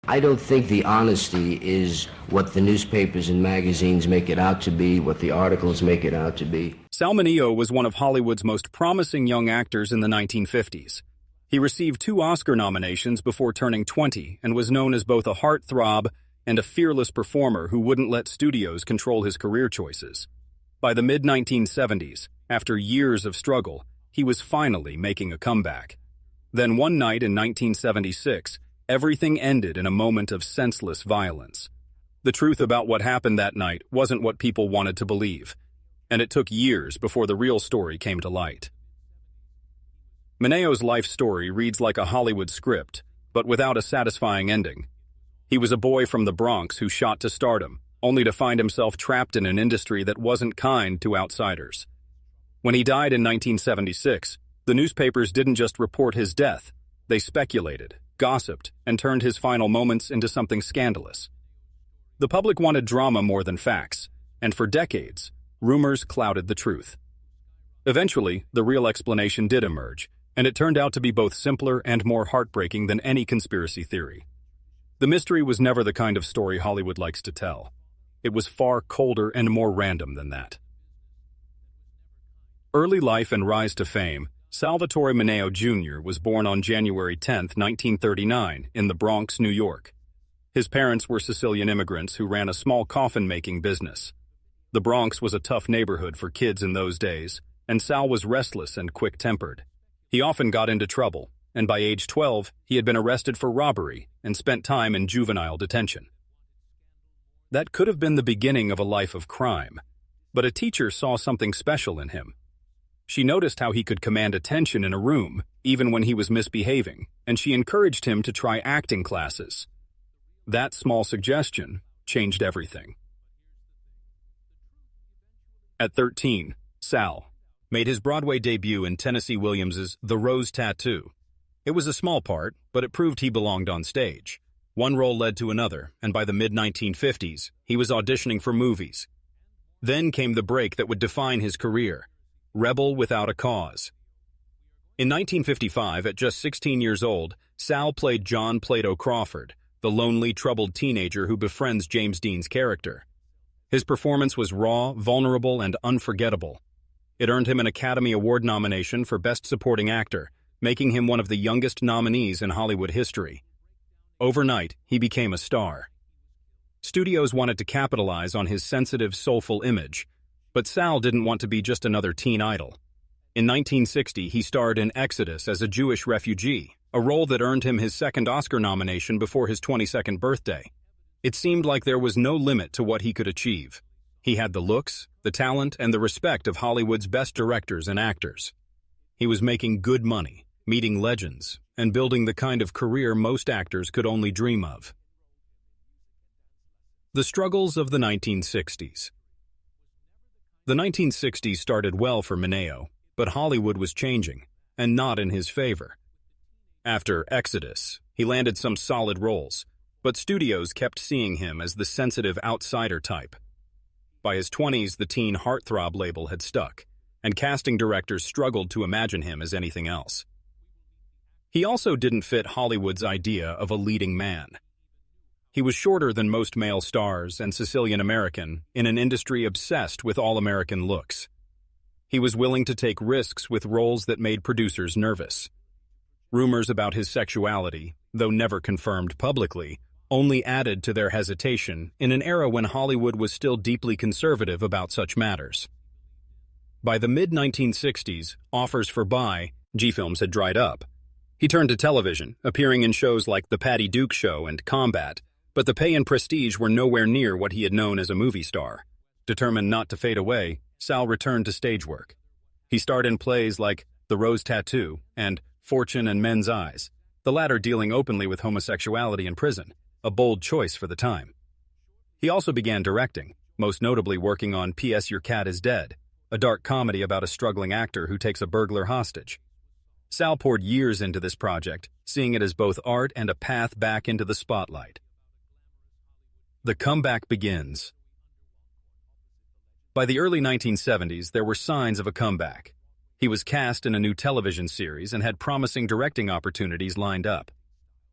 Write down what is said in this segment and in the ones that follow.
I don't think the honesty is what the newspapers and magazines make it out to be, what the articles make it out to be. Sal Mineo was one of Hollywood's most promising young actors in the 1950s. He received 2 Oscar nominations before turning 20 and was known as both a heartthrob and a fearless performer who wouldn't let studios control his career choices. By the mid-1970s, after years of struggle, he was finally making a comeback. Then one night in 1976, everything ended in a moment of senseless violence. The truth about what happened that night wasn't what people wanted to believe, and it took years before the real story came to light. Mineo's life story reads like a Hollywood script, but without a satisfying ending. He was a boy from the Bronx who shot to stardom, only to find himself trapped in an industry that wasn't kind to outsiders. When he died in 1976, the newspapers didn't just report his death, they speculated, gossiped, and turned his final moments into something scandalous. The public wanted drama more than facts, and for decades, rumors clouded the truth. Eventually, the real explanation did emerge, and it turned out to be both simpler and more heartbreaking than any conspiracy theory. The mystery was never the kind of story Hollywood likes to tell. It was far colder and more random than that. Early life and rise to fame. Salvatore Mineo Jr. was born on January 10, 1939, in the Bronx, New York. His parents were Sicilian immigrants who ran a small coffin-making business. The Bronx was a tough neighborhood for kids in those days, and Sal was restless and quick-tempered. He often got into trouble, and by age 12, he had been arrested for robbery and spent time in juvenile detention. That could have been the beginning of a life of crime, but a teacher saw something special in him. She noticed how he could command attention in a room, even when he was misbehaving, and she encouraged him to try acting classes. That small suggestion changed everything. At 13, Sal made his Broadway debut in Tennessee Williams's The Rose Tattoo. It was a small part, but it proved he belonged on stage. One role led to another, and by the mid-1950s, he was auditioning for movies. Then came the break that would define his career. Rebel Without a Cause. In 1955, at just 16 years old, Sal played John Plato Crawford, the lonely, troubled teenager who befriends James Dean's character. His performance was raw, vulnerable, and unforgettable. It earned him an Academy Award nomination for Best Supporting Actor, making him one of the youngest nominees in Hollywood history. Overnight, he became a star. Studios wanted to capitalize on his sensitive, soulful image, but Sal didn't want to be just another teen idol. In 1960, he starred in Exodus as a Jewish refugee, a role that earned him his second Oscar nomination before his 22nd birthday. It seemed like there was no limit to what he could achieve. He had the looks, the talent, and the respect of Hollywood's best directors and actors. He was making good money, meeting legends, and building the kind of career most actors could only dream of. The struggles of the 1960s. The 1960s started well for Mineo, but Hollywood was changing, and not in his favor. After Exodus, he landed some solid roles, but studios kept seeing him as the sensitive outsider type. By his 20s, the teen heartthrob label had stuck, and casting directors struggled to imagine him as anything else. He also didn't fit Hollywood's idea of a leading man. He was shorter than most male stars and Sicilian-American in an industry obsessed with all-American looks. He was willing to take risks with roles that made producers nervous. Rumors about his sexuality, though never confirmed publicly, only added to their hesitation in an era when Hollywood was still deeply conservative about such matters. By the mid-1960s, offers for G-films had dried up. He turned to television, appearing in shows like The Patty Duke Show and Combat, but the pay and prestige were nowhere near what he had known as a movie star. Determined not to fade away, Sal returned to stage work. He starred in plays like The Rose Tattoo and Fortune and Men's Eyes, the latter dealing openly with homosexuality in prison, a bold choice for the time. He also began directing, most notably working on P.S. Your Cat is Dead, a dark comedy about a struggling actor who takes a burglar hostage. Sal poured years into this project, seeing it as both art and a path back into the spotlight. The comeback begins. By the early 1970s, there were signs of a comeback. He was cast in a new television series and had promising directing opportunities lined up.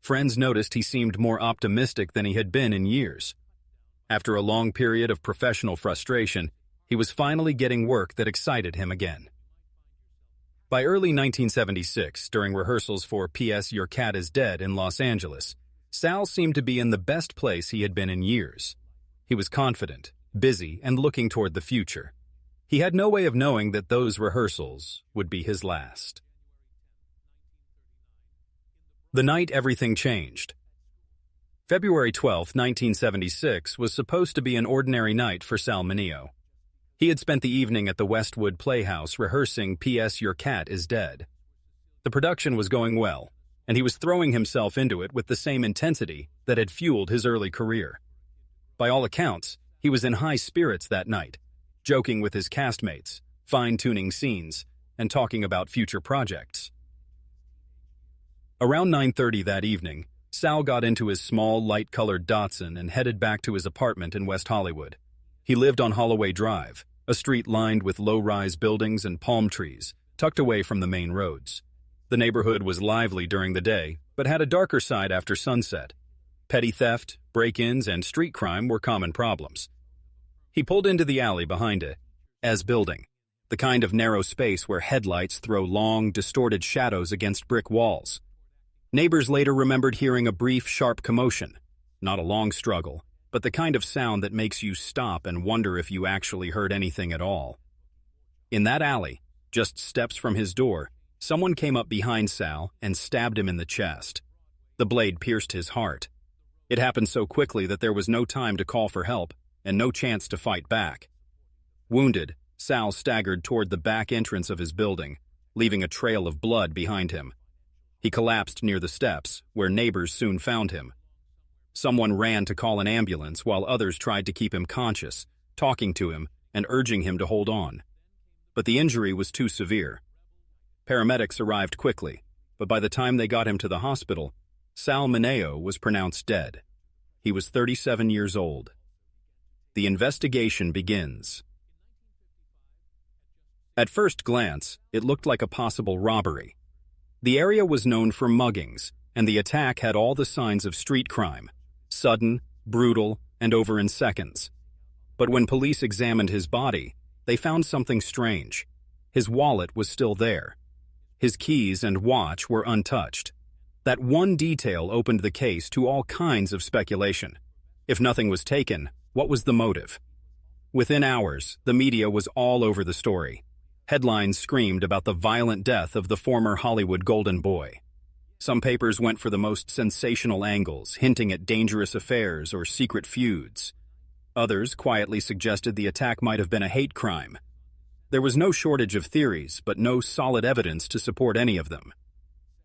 Friends noticed he seemed more optimistic than he had been in years. After a long period of professional frustration, he was finally getting work that excited him again. By early 1976, during rehearsals for P.S. Your Cat is Dead in Los Angeles, Sal seemed to be in the best place he had been in years. He was confident, busy, and looking toward the future. He had no way of knowing that those rehearsals would be his last. The night everything changed. February 12, 1976 was supposed to be an ordinary night for Sal Mineo. He had spent the evening at the Westwood Playhouse rehearsing P.S. Your Cat is Dead. The production was going well, and he was throwing himself into it with the same intensity that had fueled his early career. By all accounts, he was in high spirits that night, joking with his castmates, fine-tuning scenes, and talking about future projects. Around 9:30 that evening, Sal got into his small, light-colored Datsun and headed back to his apartment in West Hollywood. He lived on Holloway Drive, a street lined with low-rise buildings and palm trees, tucked away from the main roads. The neighborhood was lively during the day, but had a darker side after sunset. Petty theft, break-ins, and street crime were common problems. He pulled into the alley behind it, as building, the kind of narrow space where headlights throw long, distorted shadows against brick walls. Neighbors later remembered hearing a brief, sharp commotion, not a long struggle, but the kind of sound that makes you stop and wonder if you actually heard anything at all. In that alley, just steps from his door, someone came up behind Sal and stabbed him in the chest. The blade pierced his heart. It happened so quickly that there was no time to call for help and no chance to fight back. Wounded, Sal staggered toward the back entrance of his building, leaving a trail of blood behind him. He collapsed near the steps, where neighbors soon found him. Someone ran to call an ambulance while others tried to keep him conscious, talking to him and urging him to hold on. But the injury was too severe. Paramedics arrived quickly, but by the time they got him to the hospital, Sal Mineo was pronounced dead. He was 37 years old. The investigation begins. At first glance, it looked like a possible robbery. The area was known for muggings, and the attack had all the signs of street crime. Sudden, brutal, and over in seconds. But when police examined his body, they found something strange. His wallet was still there. His keys and watch were untouched. That one detail opened the case to all kinds of speculation. If nothing was taken, what was the motive? Within hours, the media was all over the story. Headlines screamed about the violent death of the former Hollywood golden boy. Some papers went for the most sensational angles, hinting at dangerous affairs or secret feuds. Others quietly suggested the attack might have been a hate crime. There was no shortage of theories, but no solid evidence to support any of them.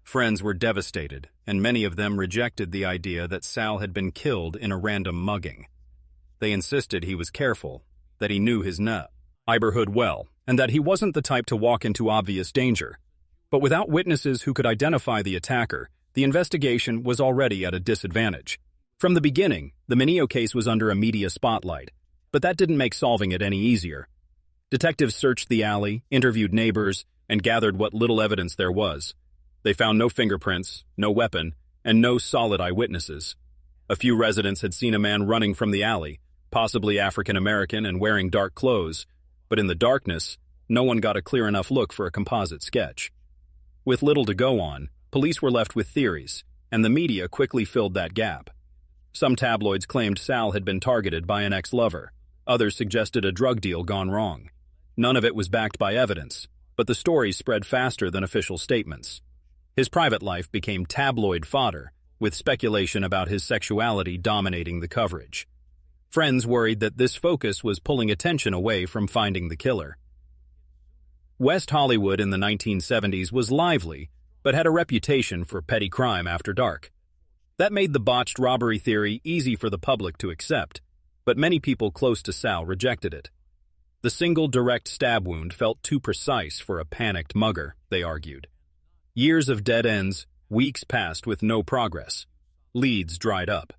Friends were devastated, and many of them rejected the idea that Sal had been killed in a random mugging. They insisted he was careful, that he knew his neighborhood well, and that he wasn't the type to walk into obvious danger. But without witnesses who could identify the attacker, the investigation was already at a disadvantage. From the beginning, the Mineo case was under a media spotlight, but that didn't make solving it any easier. Detectives searched the alley, interviewed neighbors, and gathered what little evidence there was. They found no fingerprints, no weapon, and no solid eyewitnesses. A few residents had seen a man running from the alley, possibly African American and wearing dark clothes, but in the darkness, no one got a clear enough look for a composite sketch. With little to go on, police were left with theories, and the media quickly filled that gap. Some tabloids claimed Sal had been targeted by an ex-lover. Others suggested a drug deal gone wrong. None of it was backed by evidence, but the stories spread faster than official statements. His private life became tabloid fodder, with speculation about his sexuality dominating the coverage. Friends worried that this focus was pulling attention away from finding the killer. West Hollywood in the 1970s was lively, but had a reputation for petty crime after dark. That made the botched robbery theory easy for the public to accept, but many people close to Sal rejected it. The single direct stab wound felt too precise for a panicked mugger, they argued. Years of dead ends, weeks passed with no progress. Leads dried up.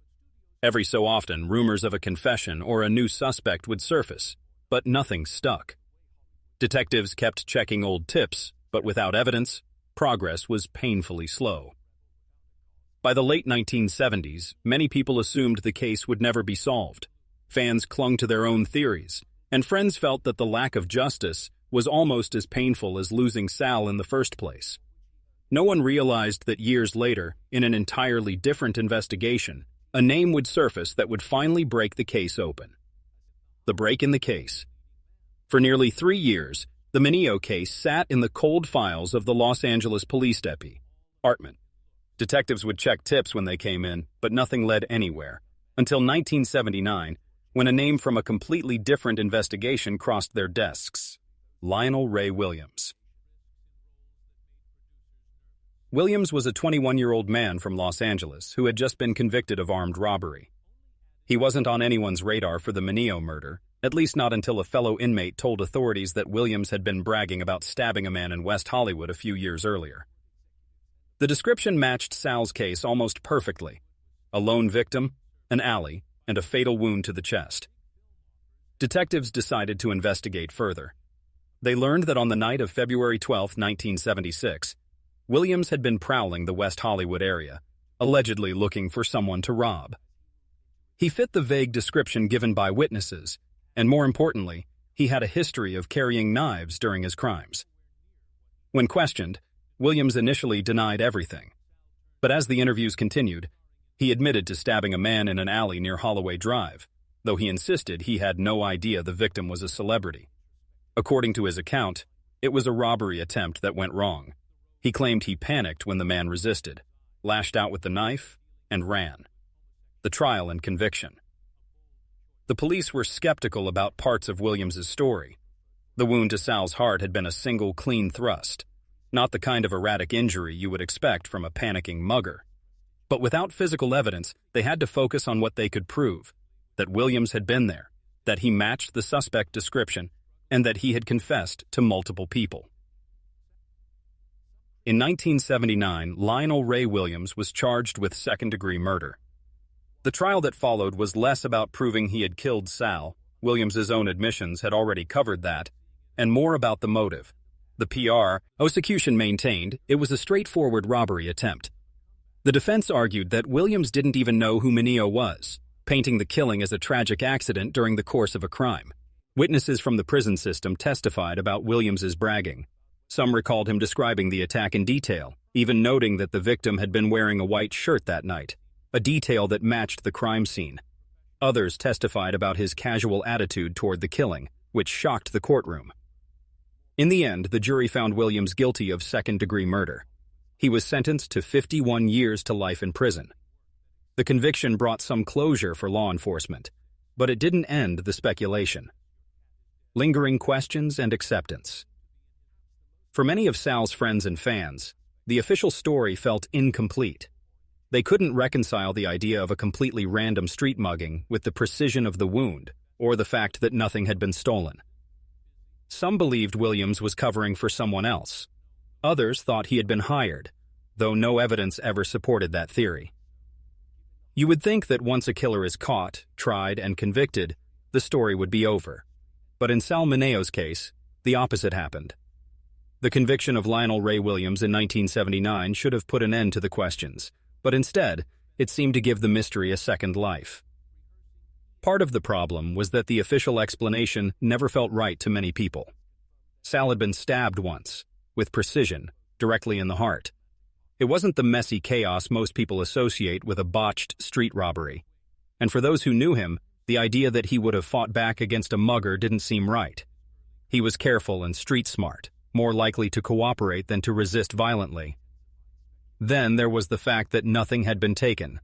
Every so often, rumors of a confession or a new suspect would surface, but nothing stuck. Detectives kept checking old tips, but without evidence, progress was painfully slow. By the late 1970s, many people assumed the case would never be solved. Fans clung to their own theories, and friends felt that the lack of justice was almost as painful as losing Sal in the first place. No one realized that years later, in an entirely different investigation, a name would surface that would finally break the case open. The break in the case. For nearly 3 years, the Mineo case sat in the cold files of the Los Angeles Police Department. Detectives would check tips when they came in, but nothing led anywhere, until 1979, when a name from a completely different investigation crossed their desks: Lionel Ray Williams. Williams was a 21-year-old man from Los Angeles who had just been convicted of armed robbery. He wasn't on anyone's radar for the Mineo murder, at least not until a fellow inmate told authorities that Williams had been bragging about stabbing a man in West Hollywood a few years earlier. The description matched Sal's case almost perfectly: a lone victim, an alley, and a fatal wound to the chest. Detectives decided to investigate further. They learned that on the night of February 12, 1976, Williams had been prowling the West Hollywood area, allegedly looking for someone to rob. He fit the vague description given by witnesses, and more importantly, he had a history of carrying knives during his crimes. When questioned, Williams initially denied everything. But as the interviews continued, he admitted to stabbing a man in an alley near Holloway Drive, though he insisted he had no idea the victim was a celebrity. According to his account, it was a robbery attempt that went wrong. He claimed he panicked when the man resisted, lashed out with the knife, and ran. The trial and conviction. The police were skeptical about parts of Williams's story. The wound to Sal's heart had been a single clean thrust, not the kind of erratic injury you would expect from a panicking mugger. But without physical evidence, they had to focus on what they could prove: that Williams had been there, that he matched the suspect description, and that he had confessed to multiple people. In 1979, Lionel Ray Williams was charged with second-degree murder. The trial that followed was less about proving he had killed Sal — Williams's own admissions had already covered that — and more about the motive. The prosecution maintained it was a straightforward robbery attempt. The defense argued that Williams didn't even know who Mineo was, painting the killing as a tragic accident during the course of a crime. Witnesses from the prison system testified about Williams's bragging. Some recalled him describing the attack in detail, even noting that the victim had been wearing a white shirt that night, a detail that matched the crime scene. Others testified about his casual attitude toward the killing, which shocked the courtroom. In the end, the jury found Williams guilty of second-degree murder. He was sentenced to 51 years to life in prison. The conviction brought some closure for law enforcement, but it didn't end the speculation. Lingering questions and acceptance. For many of Sal's friends and fans, the official story felt incomplete. They couldn't reconcile the idea of a completely random street mugging with the precision of the wound or the fact that nothing had been stolen. Some believed Williams was covering for someone else. Others thought he had been hired, though no evidence ever supported that theory. You would think that once a killer is caught, tried, and convicted, the story would be over. But in Sal Mineo's case, the opposite happened. The conviction of Lionel Ray Williams in 1979 should have put an end to the questions, but instead, it seemed to give the mystery a second life. Part of the problem was that the official explanation never felt right to many people. Sal had been stabbed once, with precision, directly in the heart. It wasn't the messy chaos most people associate with a botched street robbery. And for those who knew him, the idea that he would have fought back against a mugger didn't seem right. He was careful and street smart, more likely to cooperate than to resist violently. Then there was the fact that nothing had been taken.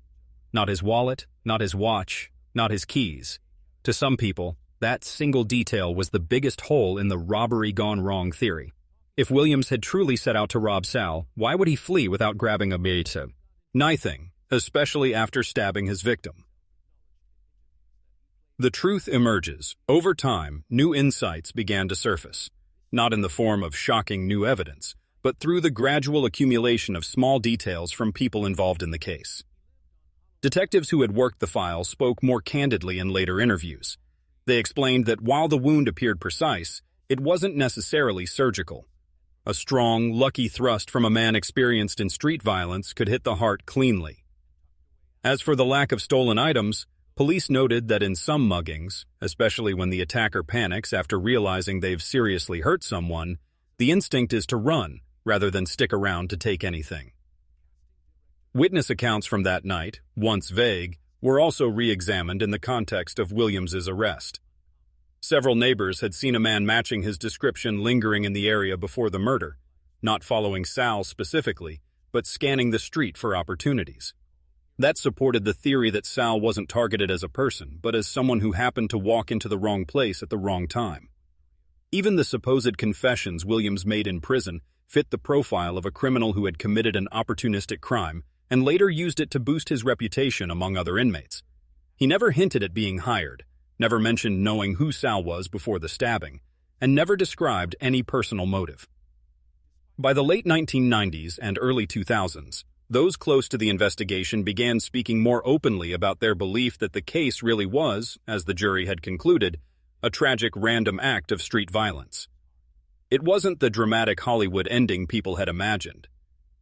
Not his wallet, not his watch, not his keys. To some people, that single detail was the biggest hole in the robbery gone wrong theory. If Williams had truly set out to rob Sal, why would he flee without grabbing a knifing, especially after stabbing his victim? The truth emerges. Over time, new insights began to surface, not in the form of shocking new evidence, but through the gradual accumulation of small details from people involved in the case. Detectives who had worked the file spoke more candidly in later interviews. They explained that while the wound appeared precise, it wasn't necessarily surgical. A strong, lucky thrust from a man experienced in street violence could hit the heart cleanly, As for the lack of stolen items, police noted that in some muggings, especially when the attacker panics after realizing they've seriously hurt someone, the instinct is to run rather than stick around to take anything. Witness accounts from that night, once vague, were also re-examined in the context of Williams's arrest. Several neighbors had seen a man matching his description lingering in the area before the murder, not following Sal specifically, but scanning the street for opportunities. That supported the theory that Sal wasn't targeted as a person, but as someone who happened to walk into the wrong place at the wrong time. Even the supposed confessions Williams made in prison fit the profile of a criminal who had committed an opportunistic crime and later used it to boost his reputation among other inmates. He never hinted at being hired, never mentioned knowing who Sal was before the stabbing, and never described any personal motive. By the late 1990s and early 2000s, those close to the investigation began speaking more openly about their belief that the case really was, as the jury had concluded, a tragic random act of street violence. It wasn't the dramatic Hollywood ending people had imagined.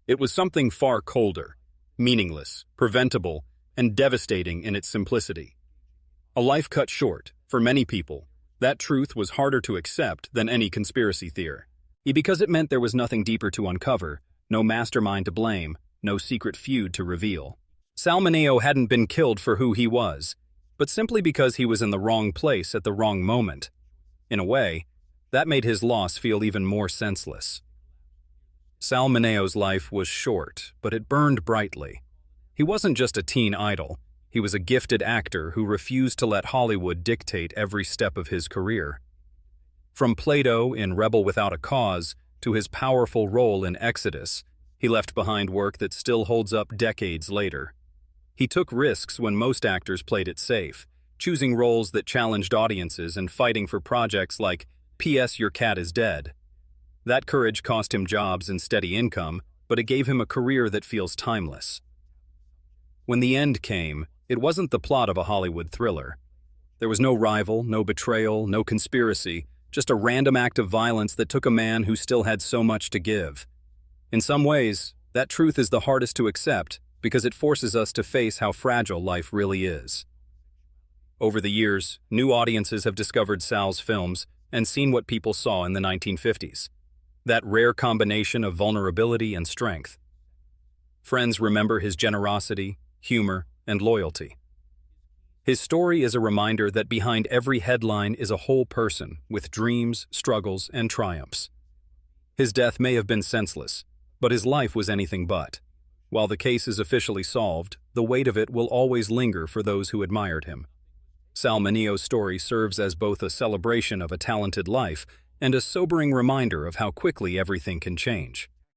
It was something far colder, meaningless, preventable, and devastating in its simplicity. A life cut short, for many people, that truth was harder to accept than any conspiracy theory. Because it meant there was nothing deeper to uncover, no mastermind to blame, no secret feud to reveal. Sal Mineo hadn't been killed for who he was, but simply because he was in the wrong place at the wrong moment. In a way, that made his loss feel even more senseless. Sal Mineo's life was short, but it burned brightly. He wasn't just a teen idol. He was a gifted actor who refused to let Hollywood dictate every step of his career. From Plato in Rebel Without a Cause to his powerful role in Exodus, he left behind work that still holds up decades later. He took risks when most actors played it safe, choosing roles that challenged audiences and fighting for projects like P.S. Your Cat is Dead. That courage cost him jobs and steady income, but it gave him a career that feels timeless. When the end came, it wasn't the plot of a Hollywood thriller. There was no rival, no betrayal, no conspiracy, just a random act of violence that took a man who still had so much to give. In some ways, that truth is the hardest to accept because it forces us to face how fragile life really is. Over the years, new audiences have discovered Sal's films and seen what people saw in the 1950s. That rare combination of vulnerability and strength. Friends remember his generosity, humor, and loyalty. His story is a reminder that behind every headline is a whole person with dreams, struggles, and triumphs. His death may have been senseless, but his life was anything but. While the case is officially solved, the weight of it will always linger for those who admired him. Sal Mineo's story serves as both a celebration of a talented life and a sobering reminder of how quickly everything can change.